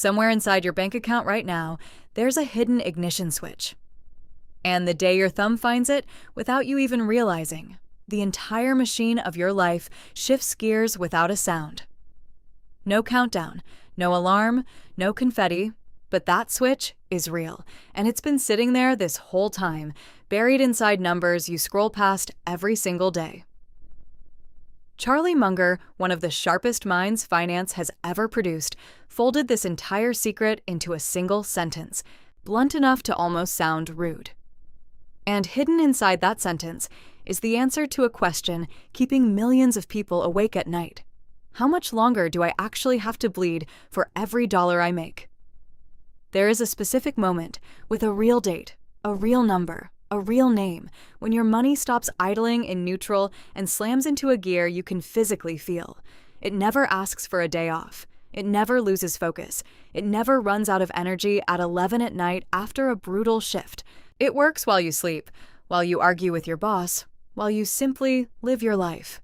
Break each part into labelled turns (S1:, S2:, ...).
S1: Somewhere inside your bank account right now, there's a hidden ignition switch. And the day your thumb finds it, without you even realizing, the entire machine of your life shifts gears without a sound. No countdown, no alarm, no confetti, but that switch is real, and it's been sitting there this whole time, buried inside numbers you scroll past every single day. Charlie Munger, one of the sharpest minds finance has ever produced, folded this entire secret into a single sentence, blunt enough to almost sound rude. And hidden inside that sentence is the answer to a question keeping millions of people awake at night. How much longer do I actually have to bleed for every dollar I make? There is a specific moment, with a real date, a real number, a real name, when your money stops idling in neutral and slams into a gear you can physically feel. It never asks for a day off. It never loses focus. It never runs out of energy at 11 at night after a brutal shift. It works while you sleep, while you argue with your boss, while you simply live your life.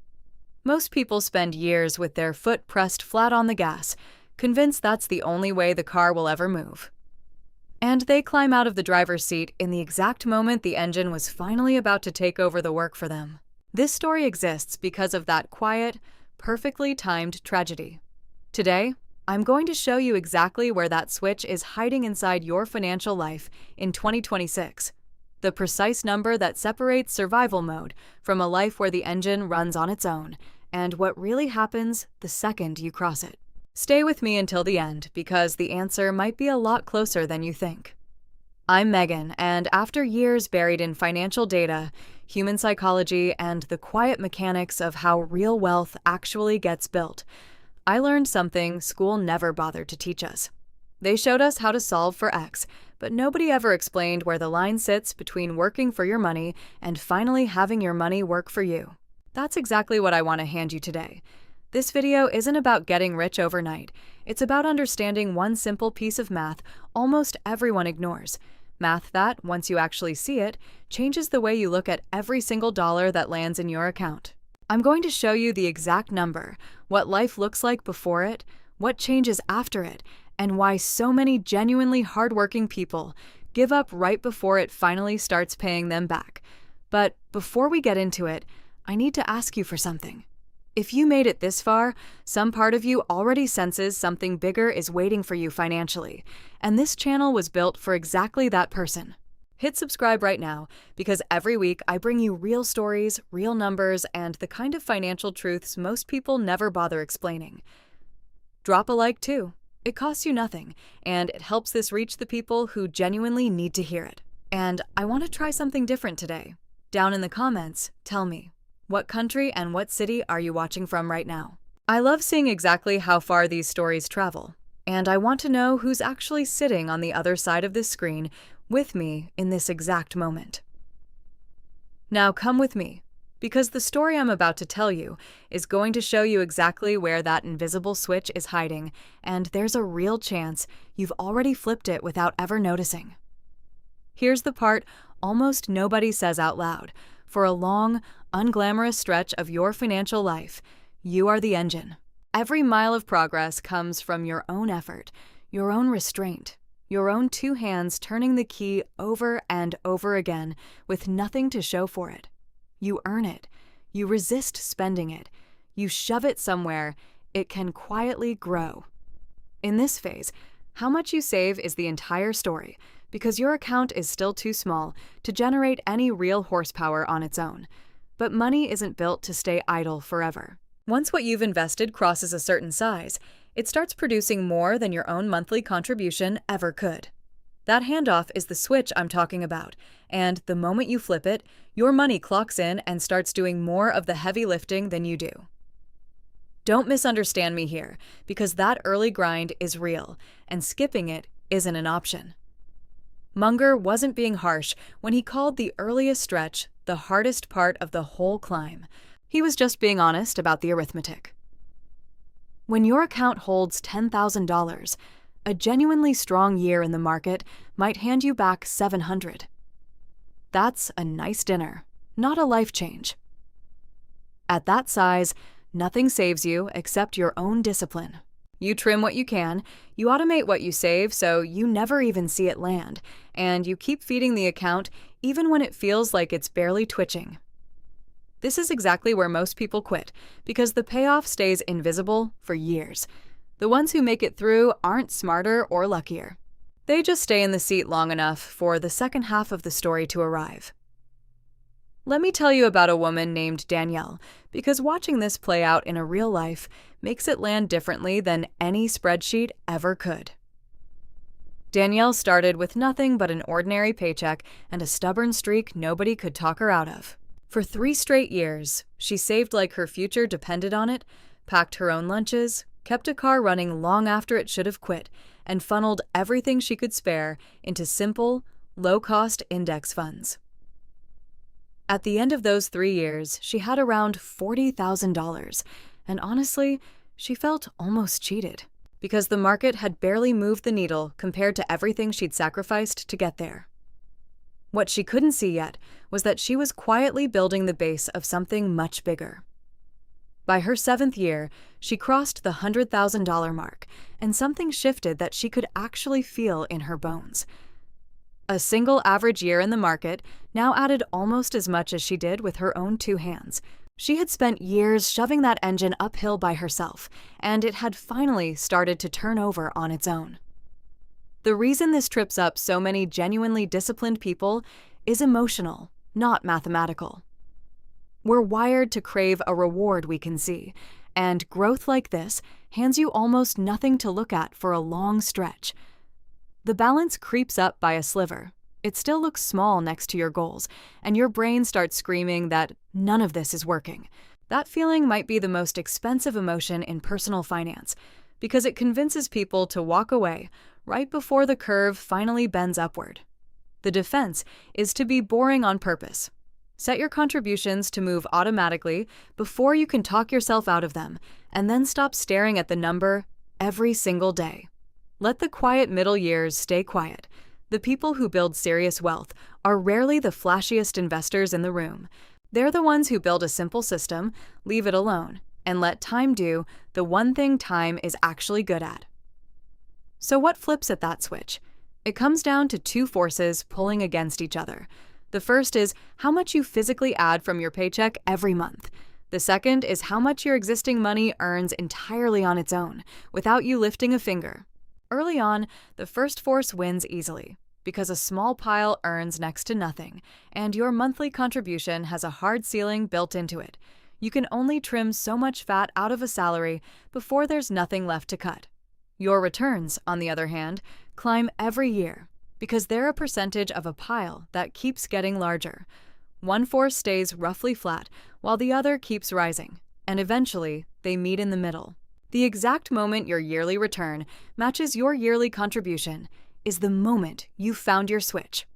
S1: Most people spend years with their foot pressed flat on the gas, convinced that's the only way the car will ever move. And they climb out of the driver's seat in the exact moment the engine was finally about to take over the work for them. This story exists because of that quiet, perfectly timed tragedy. Today, I'm going to show you exactly where that switch is hiding inside your financial life in 2026. The precise number that separates survival mode from a life where the engine runs on its own, and what really happens the second you cross it. Stay with me until the end, because the answer might be a lot closer than you think. I'm Megan, and after years buried in financial data, human psychology, and the quiet mechanics of how real wealth actually gets built, I learned something school never bothered to teach us. They showed us how to solve for X, but nobody ever explained where the line sits between working for your money and finally having your money work for you. That's exactly what I want to hand you today. This video isn't about getting rich overnight. It's about understanding one simple piece of math almost everyone ignores. Math that, once you actually see it, changes the way you look at every single dollar that lands in your account. I'm going to show you the exact number, what life looks like before it, what changes after it, and why so many genuinely hardworking people give up right before it finally starts paying them back. But before we get into it, I need to ask you for something. If you made it this far, some part of you already senses something bigger is waiting for you financially, and this channel was built for exactly that person. Hit subscribe right now, because every week I bring you real stories, real numbers, and the kind of financial truths most people never bother explaining. Drop a like too. It costs you nothing, and it helps this reach the people who genuinely need to hear it. And I want to try something different today. Down in the comments, tell me, what country and what city are you watching from right now? I love seeing exactly how far these stories travel, and I want to know who's actually sitting on the other side of this screen with me in this exact moment. Now come with me, because the story I'm about to tell you is going to show you exactly where that invisible switch is hiding, and there's a real chance you've already flipped it without ever noticing. Here's the part almost nobody says out loud. For a long, unglamorous stretch of your financial life, you are the engine. Every mile of progress comes from your own effort, your own restraint, your own two hands turning the key over and over again with nothing to show for it. You earn it. You resist spending it. You shove it somewhere it can quietly grow. In this phase, how much you save is the entire story, because your account is still too small to generate any real horsepower on its own. But money isn't built to stay idle forever. Once what you've invested crosses a certain size, it starts producing more than your own monthly contribution ever could. That handoff is the switch I'm talking about, and the moment you flip it, your money clocks in and starts doing more of the heavy lifting than you do. Don't misunderstand me here, because that early grind is real, and skipping it isn't an option. Munger wasn't being harsh when he called the earliest stretch the hardest part of the whole climb. He was just being honest about the arithmetic. When your account holds $10,000, a genuinely strong year in the market might hand you back $700. That's a nice dinner, not a life change. At that size, nothing saves you except your own discipline. You trim what you can, you automate what you save so you never even see it land, and you keep feeding the account even when it feels like it's barely twitching. This is exactly where most people quit, because the payoff stays invisible for years. The ones who make it through aren't smarter or luckier. They just stay in the seat long enough for the second half of the story to arrive. Let me tell you about a woman named Danielle, because watching this play out in a real life makes it land differently than any spreadsheet ever could. Danielle started with nothing but an ordinary paycheck and a stubborn streak nobody could talk her out of. For 3 straight years, she saved like her future depended on it, packed her own lunches, kept a car running long after it should have quit, and funneled everything she could spare into simple, low-cost index funds. At the end of those 3 years, she had around $40,000, and honestly, she felt almost cheated, because the market had barely moved the needle compared to everything she'd sacrificed to get there. What she couldn't see yet was that she was quietly building the base of something much bigger. By her 7th year, she crossed the $100,000 mark, and something shifted that she could actually feel in her bones. A single average year in the market now added almost as much as she did with her own 2 hands. She had spent years shoving that engine uphill by herself, and it had finally started to turn over on its own. The reason this trips up so many genuinely disciplined people is emotional, not mathematical. We're wired to crave a reward we can see, and growth like this hands you almost nothing to look at for a long stretch. The balance creeps up by a sliver. It still looks small next to your goals, and your brain starts screaming that none of this is working. That feeling might be the most expensive emotion in personal finance, because it convinces people to walk away right before the curve finally bends upward. The defense is to be boring on purpose. Set your contributions to move automatically before you can talk yourself out of them, and then stop staring at the number every single day. Let the quiet middle years stay quiet. The people who build serious wealth are rarely the flashiest investors in the room. They're the ones who build a simple system, leave it alone, and let time do the one thing time is actually good at. So what flips at that switch? It comes down to 2 forces pulling against each other. The first is how much you physically add from your paycheck every month. The second is how much your existing money earns entirely on its own, without you lifting a finger. Early on, the first force wins easily, because a small pile earns next to nothing, and your monthly contribution has a hard ceiling built into it. You can only trim so much fat out of a salary before there's nothing left to cut. Your returns, on the other hand, climb every year, because they're a percentage of a pile that keeps getting larger. One force stays roughly flat, while the other keeps rising, and eventually they meet in the middle. The exact moment your yearly return matches your yearly contribution is the moment you found your switch.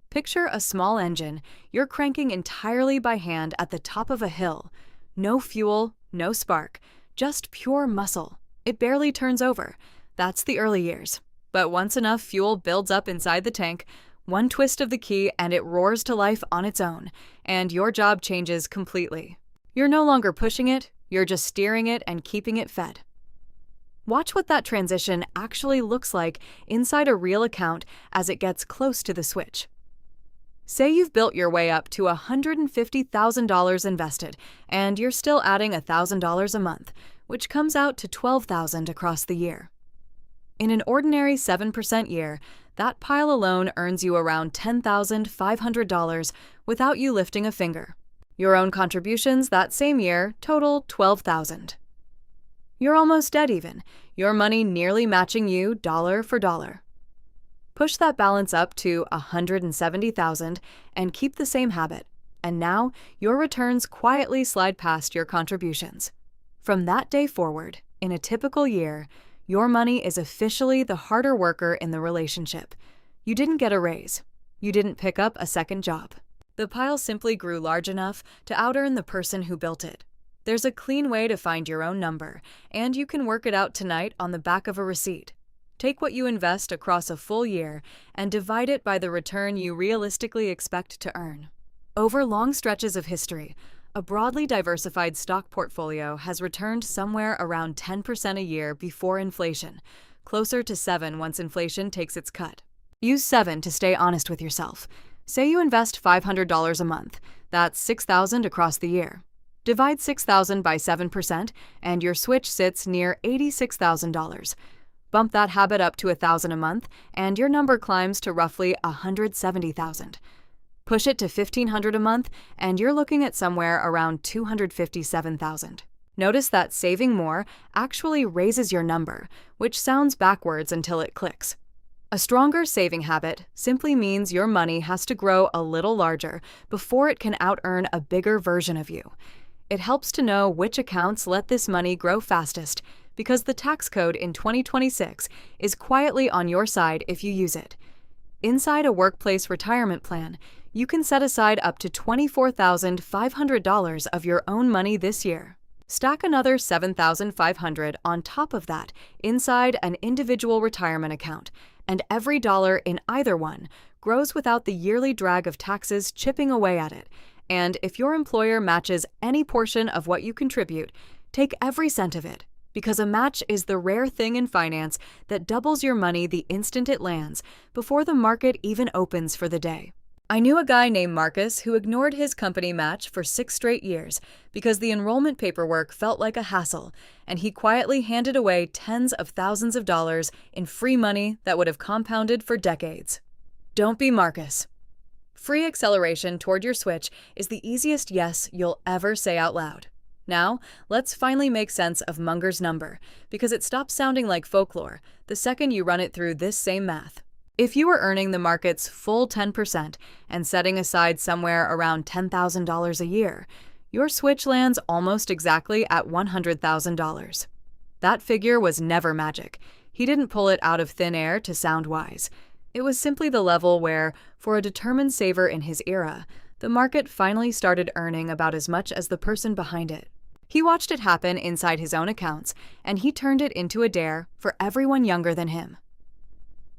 S1: Picture a small engine you're cranking entirely by hand at the top of a hill. No fuel, no spark, just pure muscle. It barely turns over. That's the early years. But once enough fuel builds up inside the tank, one twist of the key and it roars to life on its own, and your job changes completely. You're no longer pushing it, you're just steering it and keeping it fed. Watch what that transition actually looks like inside a real account as it gets close to the switch. Say you've built your way up to $150,000 invested, and you're still adding $1,000 a month, which comes out to $12,000 across the year. In an ordinary 7% year, that pile alone earns you around $10,500 without you lifting a finger. Your own contributions that same year total $12,000. You're almost dead even, your money nearly matching you dollar for dollar. Push that balance up to $170,000 and keep the same habit, and now your returns quietly slide past your contributions. From that day forward, in a typical year, your money is officially the harder worker in the relationship. You didn't get a raise. You didn't pick up a second job. The pile simply grew large enough to out-earn the person who built it. There's a clean way to find your own number, and you can work it out tonight on the back of a receipt. Take what you invest across a full year and divide it by the return you realistically expect to earn. Over long stretches of history, A broadly diversified stock portfolio has returned somewhere around 10% a year before inflation, closer to 7 once inflation takes its cut. Use 7 to stay honest with yourself. Say you invest $500 a month. That's $6,000 across the year. Divide $6,000 by 7%, and your switch sits near $86,000. Bump that habit up to $1,000 a month, and your number climbs to roughly $170,000. Push it to $1,500 a month, and you're looking at somewhere around $257,000. Notice that saving more actually raises your number, which sounds backwards until it clicks. A stronger saving habit simply means your money has to grow a little larger before it can out-earn a bigger version of you. It helps to know which accounts let this money grow fastest, because the tax code in 2026 is quietly on your side if you use it. Inside a workplace retirement plan, you can set aside up to $24,500 of your own money this year. Stack another $7,500 on top of that inside an individual retirement account, and every dollar in either one grows without the yearly drag of taxes chipping away at it. And if your employer matches any portion of what you contribute, take every cent of it, because a match is the rare thing in finance that doubles your money the instant it lands, before the market even opens for the day. I knew a guy named Marcus who ignored his company match for 6 straight years because the enrollment paperwork felt like a hassle, and he quietly handed away tens of thousands of dollars in free money that would have compounded for decades. Don't be Marcus. Free acceleration toward your switch is the easiest yes you'll ever say out loud. Now, let's finally make sense of Munger's number, because it stops sounding like folklore the second you run it through this same math. If you were earning the market's full 10% and setting aside somewhere around $10,000 a year, your switch lands almost exactly at $100,000. That figure was never magic. He didn't pull it out of thin air to sound wise. It was simply the level where, for a determined saver in his era, the market finally started earning about as much as the person behind it. He watched it happen inside his own accounts, and he turned it into a dare for everyone younger than him.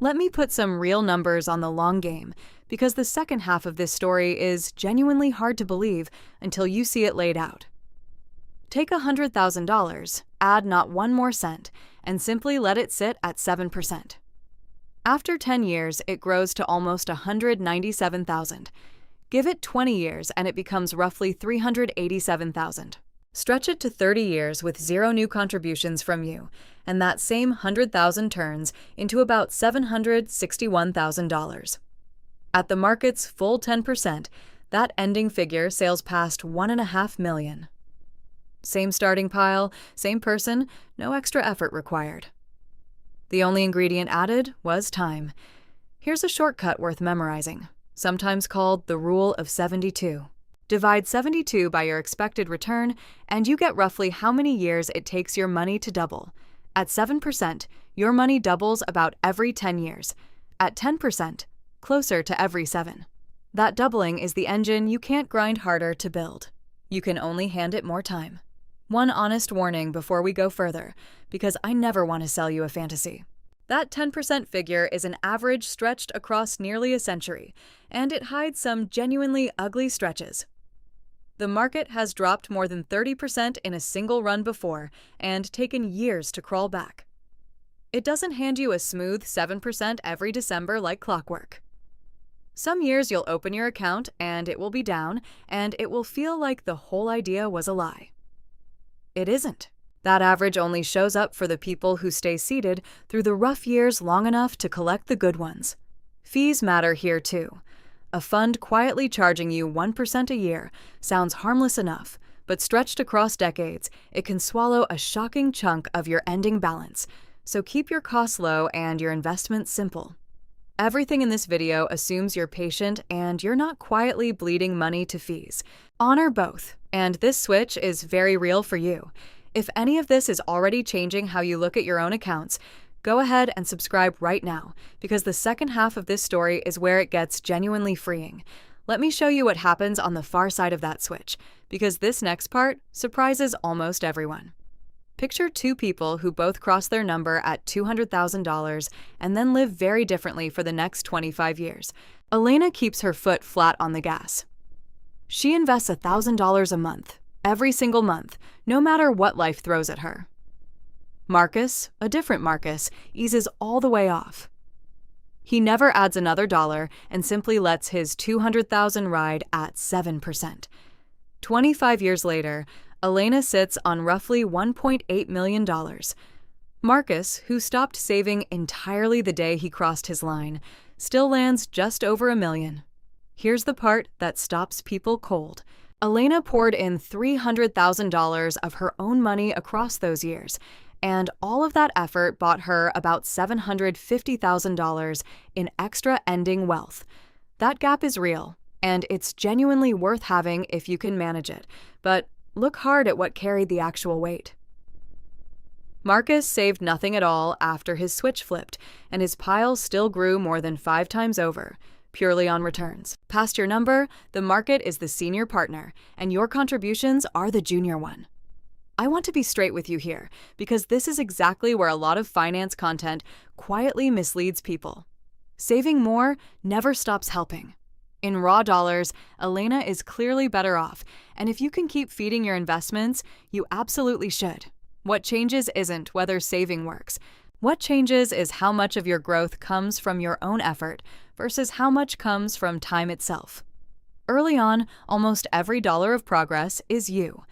S1: Let me put some real numbers on the long game, because the second half of this story is genuinely hard to believe until you see it laid out. Take $100,000, add not one more cent, and simply let it sit at 7%. After 10 years, it grows to almost $197,000. Give it 20 years and it becomes roughly $387,000. Stretch it to 30 years with zero new contributions from you, and that same $100,000 turns into about $761,000. At the market's full 10%, that ending figure sails past $1.5 million. Same starting pile, same person, no extra effort required. The only ingredient added was time. Here's a shortcut worth memorizing, sometimes called the Rule of 72. Divide 72 by your expected return, and you get roughly how many years it takes your money to double. At 7%, your money doubles about every 10 years. At 10%, closer to every 7. That doubling is the engine you can't grind harder to build. You can only hand it more time. One honest warning before we go further, because I never want to sell you a fantasy. That 10% figure is an average stretched across nearly a century, and it hides some genuinely ugly stretches. The market has dropped more than 30% in a single run before, and taken years to crawl back. It doesn't hand you a smooth 7% every December like clockwork. Some years you'll open your account and it will be down, and it will feel like the whole idea was a lie. It isn't. That average only shows up for the people who stay seated through the rough years long enough to collect the good ones. Fees matter here too. A fund quietly charging you 1% a year sounds harmless enough, but stretched across decades, it can swallow a shocking chunk of your ending balance. So keep your costs low and your investments simple. Everything in this video assumes you're patient and you're not quietly bleeding money to fees. Honor both, and this switch is very real for you. If any of this is already changing how you look at your own accounts, go ahead and subscribe right now, because the second half of this story is where it gets genuinely freeing. Let me show you what happens on the far side of that switch, because this next part surprises almost everyone. Picture two people who both cross their number at $200,000 and then live very differently for the next 25 years. Elena keeps her foot flat on the gas. She invests $1,000 a month, every single month, no matter what life throws at her. Marcus, a different Marcus, eases all the way off. He never adds another dollar and simply lets his $200,000 ride at 7%. 25 years later, Elena sits on roughly $1.8 million. Marcus, who stopped saving entirely the day he crossed his line, still lands just over $1 million. Here's the part that stops people cold. Elena poured in $300,000 of her own money across those years, and all of that effort bought her about $750,000 in extra ending wealth. That gap is real, and it's genuinely worth having if you can manage it, but look hard at what carried the actual weight. Marcus saved nothing at all after his switch flipped, and his pile still grew more than 5 times over, purely on returns. Past your number, the market is the senior partner, and your contributions are the junior one. I want to be straight with you here, because this is exactly where a lot of finance content quietly misleads people. Saving more never stops helping. In raw dollars, Elena is clearly better off, and if you can keep feeding your investments, you absolutely should. What changes isn't whether saving works. What changes is how much of your growth comes from your own effort versus how much comes from time itself. Early on, almost every dollar of progress is you.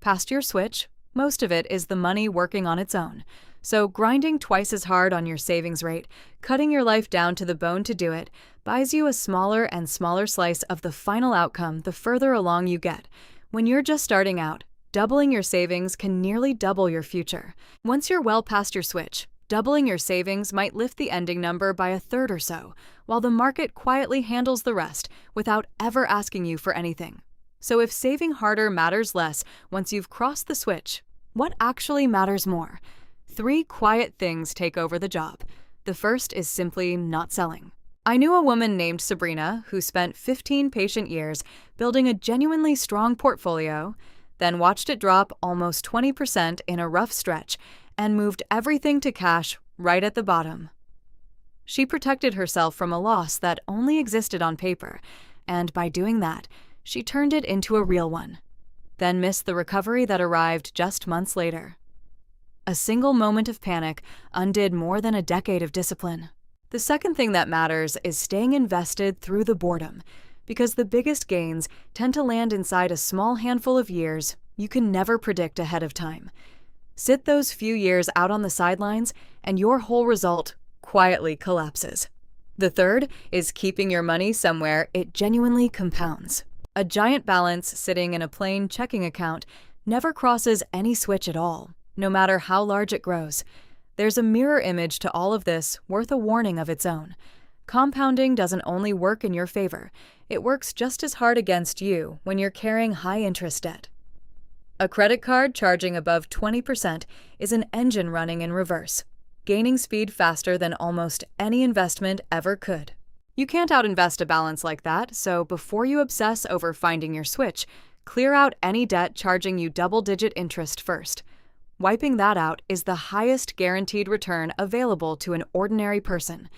S1: Past your switch, most of it is the money working on its own. So grinding twice as hard on your savings rate, cutting your life down to the bone to do it, buys you a smaller and smaller slice of the final outcome the further along you get. When you're just starting out, doubling your savings can nearly double your future. Once you're well past your switch, doubling your savings might lift the ending number by 1/3 or so, while the market quietly handles the rest without ever asking you for anything. So if saving harder matters less once you've crossed the switch, what actually matters more? 3 quiet things take over the job. The first is simply not selling. I knew a woman named Sabrina who spent 15 patient years building a genuinely strong portfolio, then watched it drop almost 20% in a rough stretch and moved everything to cash right at the bottom. She protected herself from a loss that only existed on paper, and by doing that, she turned it into a real one, then missed the recovery that arrived just months later. A single moment of panic undid more than a decade of discipline. The second thing that matters is staying invested through the boredom, because the biggest gains tend to land inside a small handful of years you can never predict ahead of time. Sit those few years out on the sidelines, and your whole result quietly collapses. The third is keeping your money somewhere it genuinely compounds. A giant balance sitting in a plain checking account never crosses any switch at all, no matter how large it grows. There's a mirror image to all of this worth a warning of its own. Compounding doesn't only work in your favor, it works just as hard against you when you're carrying high-interest debt. A credit card charging above 20% is an engine running in reverse, gaining speed faster than almost any investment ever could. You can't out-invest a balance like that, so before you obsess over finding your switch, clear out any debt charging you double-digit interest first. Wiping that out is the highest guaranteed return available to an ordinary person.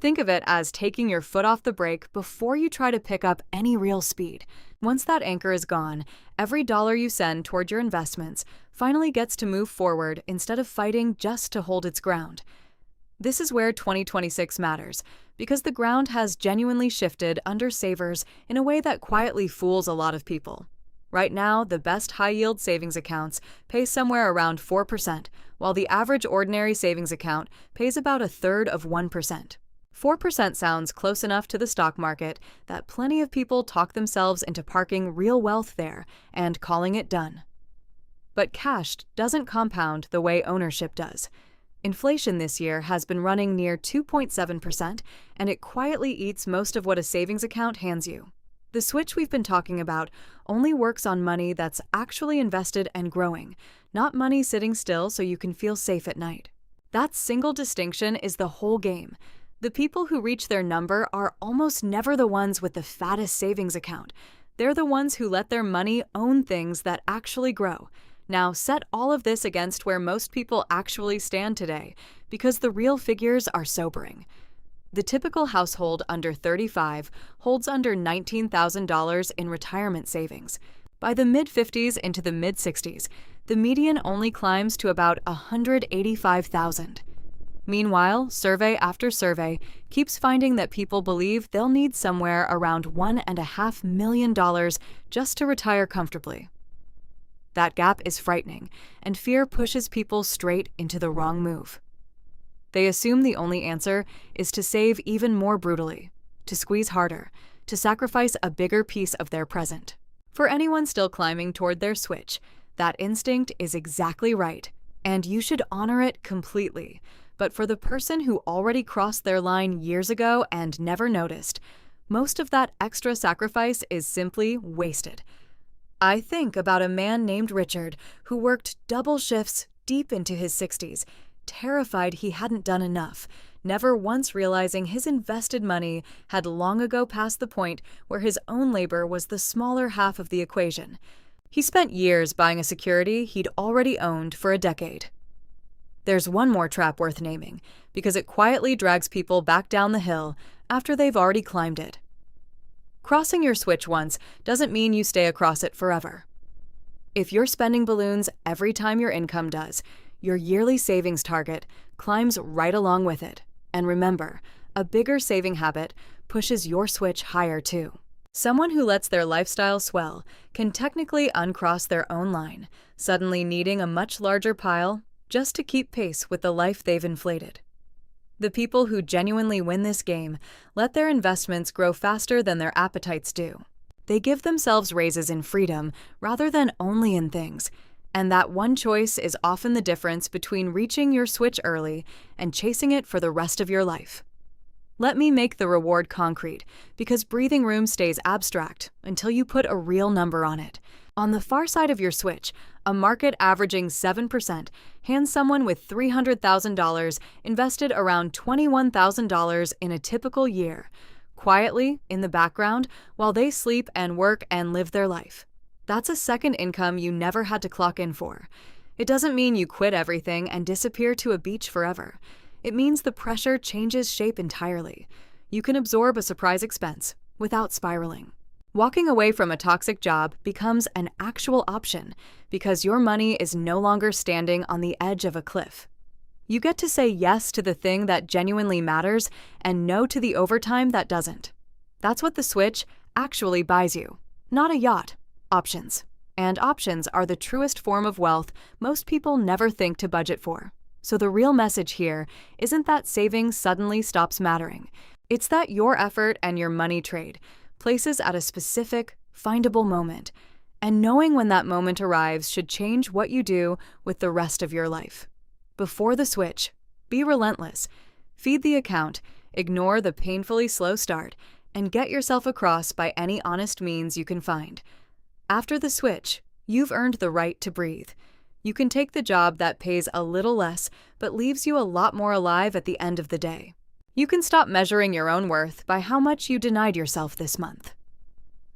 S1: Think of it as taking your foot off the brake before you try to pick up any real speed. Once that anchor is gone, every dollar you send toward your investments finally gets to move forward instead of fighting just to hold its ground. This is where 2026 matters, because the ground has genuinely shifted under savers in a way that quietly fools a lot of people. Right now, the best high-yield savings accounts pay somewhere around 4%, while the average ordinary savings account pays about 1/3 of 1%. 4% sounds close enough to the stock market that plenty of people talk themselves into parking real wealth there and calling it done. But cash doesn't compound the way ownership does. Inflation this year has been running near 2.7%, and it quietly eats most of what a savings account hands you. The switch we've been talking about only works on money that's actually invested and growing, not money sitting still so you can feel safe at night. That single distinction is the whole game. The people who reach their number are almost never the ones with the fattest savings account. They're the ones who let their money own things that actually grow. Now set all of this against where most people actually stand today, because the real figures are sobering. The typical household under 35 holds under $19,000 in retirement savings. By the mid-50s into the mid-60s, the median only climbs to about $185,000. Meanwhile, survey after survey keeps finding that people believe they'll need somewhere around $1.5 million just to retire comfortably. That gap is frightening, and fear pushes people straight into the wrong move. They assume the only answer is to save even more brutally, to squeeze harder, to sacrifice a bigger piece of their present. For anyone still climbing toward their switch, that instinct is exactly right, and you should honor it completely. But for the person who already crossed their line years ago and never noticed, most of that extra sacrifice is simply wasted. I think about a man named Richard who worked double shifts deep into his 60s, terrified he hadn't done enough, never once realizing his invested money had long ago passed the point where his own labor was the smaller half of the equation. He spent years buying a security he'd already owned for a decade. There's one more trap worth naming, because it quietly drags people back down the hill after they've already climbed it. Crossing your switch once doesn't mean you stay across it forever. If you're spending balloons every time your income does, your yearly savings target climbs right along with it. And remember, a bigger saving habit pushes your switch higher too. Someone who lets their lifestyle swell can technically uncross their own line, suddenly needing a much larger pile just to keep pace with the life they've inflated. The people who genuinely win this game let their investments grow faster than their appetites do. They give themselves raises in freedom rather than only in things, and that one choice is often the difference between reaching your switch early and chasing it for the rest of your life. Let me make the reward concrete, because breathing room stays abstract until you put a real number on it. On the far side of your switch, a market averaging 7% hands someone with $300,000 invested around $21,000 in a typical year, quietly in the background while they sleep and work and live their life. That's a second income you never had to clock in for. It doesn't mean you quit everything and disappear to a beach forever. It means the pressure changes shape entirely. You can absorb a surprise expense without spiraling. Walking away from a toxic job becomes an actual option because your money is no longer standing on the edge of a cliff. You get to say yes to the thing that genuinely matters and no to the overtime that doesn't. That's what the switch actually buys you. Not a yacht. Options. And options are the truest form of wealth most people never think to budget for. So the real message here isn't that saving suddenly stops mattering. It's that your effort and your money trade places at a specific, findable moment, and knowing when that moment arrives should change what you do with the rest of your life. Before the switch, be relentless. Feed the account, ignore the painfully slow start, and get yourself across by any honest means you can find. After the switch, you've earned the right to breathe. You can take the job that pays a little less but leaves you a lot more alive at the end of the day. You can stop measuring your own worth by how much you denied yourself this month.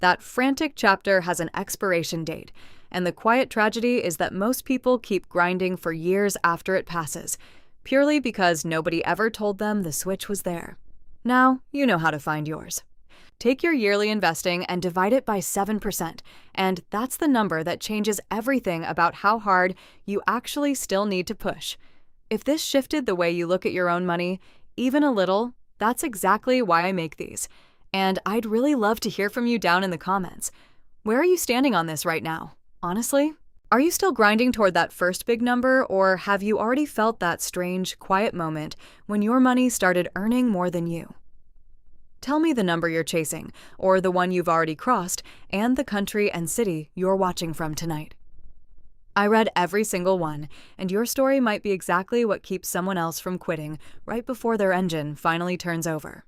S1: That frantic chapter has an expiration date, and the quiet tragedy is that most people keep grinding for years after it passes, purely because nobody ever told them the switch was there. Now, you know how to find yours. Take your yearly investing and divide it by 7%, and that's the number that changes everything about how hard you actually still need to push. If this shifted the way you look at your own money, even a little, that's exactly why I make these. And I'd really love to hear from you down in the comments. Where are you standing on this right now? Honestly? Are you still grinding toward that first big number, or have you already felt that strange, quiet moment when your money started earning more than you? Tell me the number you're chasing, or the one you've already crossed, and the country and city you're watching from tonight. I read every single one, and your story might be exactly what keeps someone else from quitting right before their engine finally turns over.